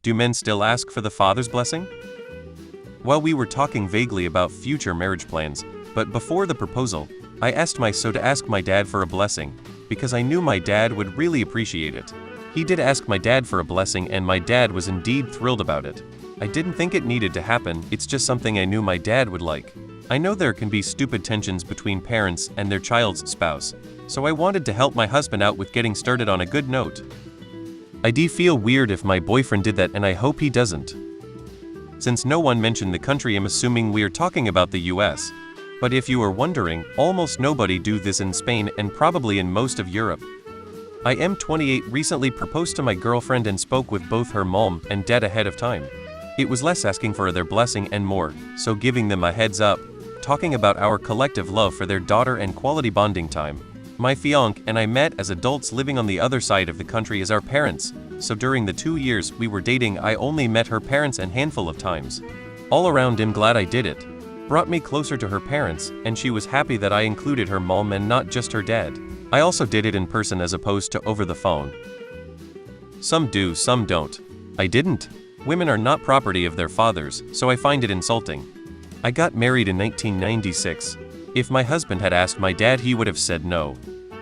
Do men still ask for the father's blessing? Well, we were talking vaguely about future marriage plans, but before the proposal, I asked to ask my dad for a blessing, because I knew my dad would really appreciate it. He did ask my dad for a blessing and my dad was indeed thrilled about it. I didn't think it needed to happen, it's just something I knew my dad would like. I know there can be stupid tensions between parents and their child's spouse, so I wanted to help my husband out with getting started on a good note. I do feel weird if my boyfriend did that and I hope he doesn't. Since no one mentioned the country, I'm assuming we're talking about the US. But if you are wondering, almost nobody do this in Spain and probably in most of Europe. I am 28, recently proposed to my girlfriend and spoke with both her mom and dad ahead of time. It was less asking for their blessing and more, so giving them a heads up, talking about our collective love for their daughter and quality bonding time. My fiancé and I met as adults living on the other side of the country as our parents, so during the 2 years we were dating I only met her parents a handful of times. All around I'm glad I did it. Brought me closer to her parents, and she was happy that I included her mom and not just her dad. I also did it in person as opposed to over the phone. Some do, some don't. I didn't. Women are not property of their fathers, so I find it insulting. I got married in 1996. If my husband had asked my dad, he would have said no.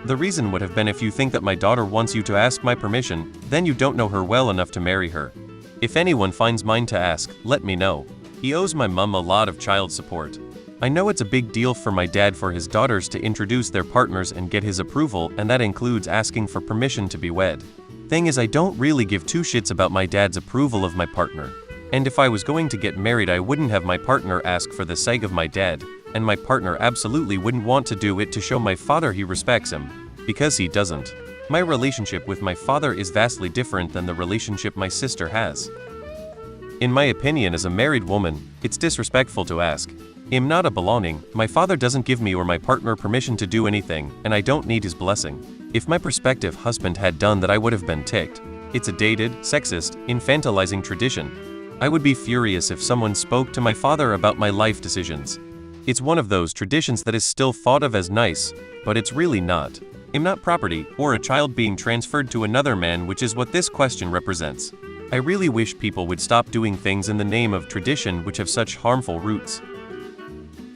The reason would have been, if you think that my daughter wants you to ask my permission, then you don't know her well enough to marry her. If anyone finds mine to ask, let me know. He owes my mom a lot of child support. I know it's a big deal for my dad for his daughters to introduce their partners and get his approval, and that includes asking for permission to be wed. Thing is, I don't really give two shits about my dad's approval of my partner. And if I was going to get married, I wouldn't have my partner ask for the sake of my dad, and my partner absolutely wouldn't want to do it to show my father he respects him, because he doesn't. My relationship with my father is vastly different than the relationship my sister has. In my opinion, as a married woman, it's disrespectful to ask. I'm not a belonging, my father doesn't give me or my partner permission to do anything, and I don't need his blessing. If my prospective husband had done that, I would have been ticked. It's a dated, sexist, infantilizing tradition. I would be furious if someone spoke to my father about my life decisions. It's one of those traditions that is still thought of as nice, but it's really not. I'm not property, or a child being transferred to another man, which is what this question represents. I really wish people would stop doing things in the name of tradition which have such harmful roots.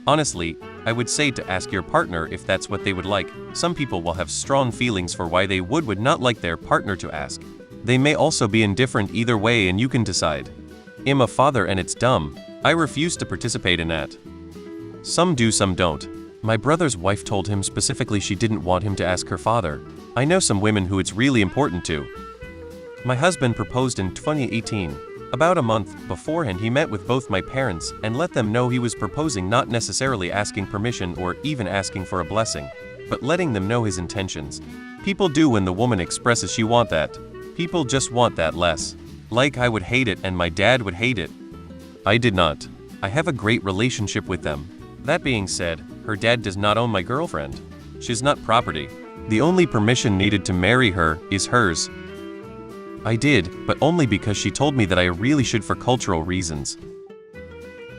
Honestly, I would say to ask your partner if that's what they would like. Some people will have strong feelings for why they would not like their partner to ask. They may also be indifferent either way, and you can decide. I'm a father and it's dumb. I refuse to participate in that. Some do, some don't. My brother's wife told him specifically she didn't want him to ask her father. I know some women who it's really important to. My husband proposed in 2018. About a month beforehand, he met with both my parents and let them know he was proposing, not necessarily asking permission or even asking for a blessing, but letting them know his intentions. People do when the woman expresses she want that. People just want that less. Like I would hate it and my dad would hate it. I did not. I have a great relationship with them. That being said, her dad does not own my girlfriend. She's not property. The only permission needed to marry her is hers. I did, but only because she told me that I really should for cultural reasons.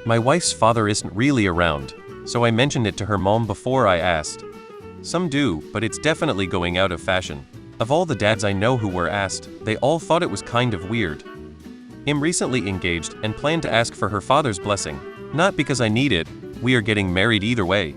My wife's father isn't really around, so I mentioned it to her mom before I asked. Some do, but it's definitely going out of fashion. Of all the dads I know who were asked, they all thought it was kind of weird. I'm recently engaged and plan to ask for her father's blessing. Not because I need it, we are getting married either way.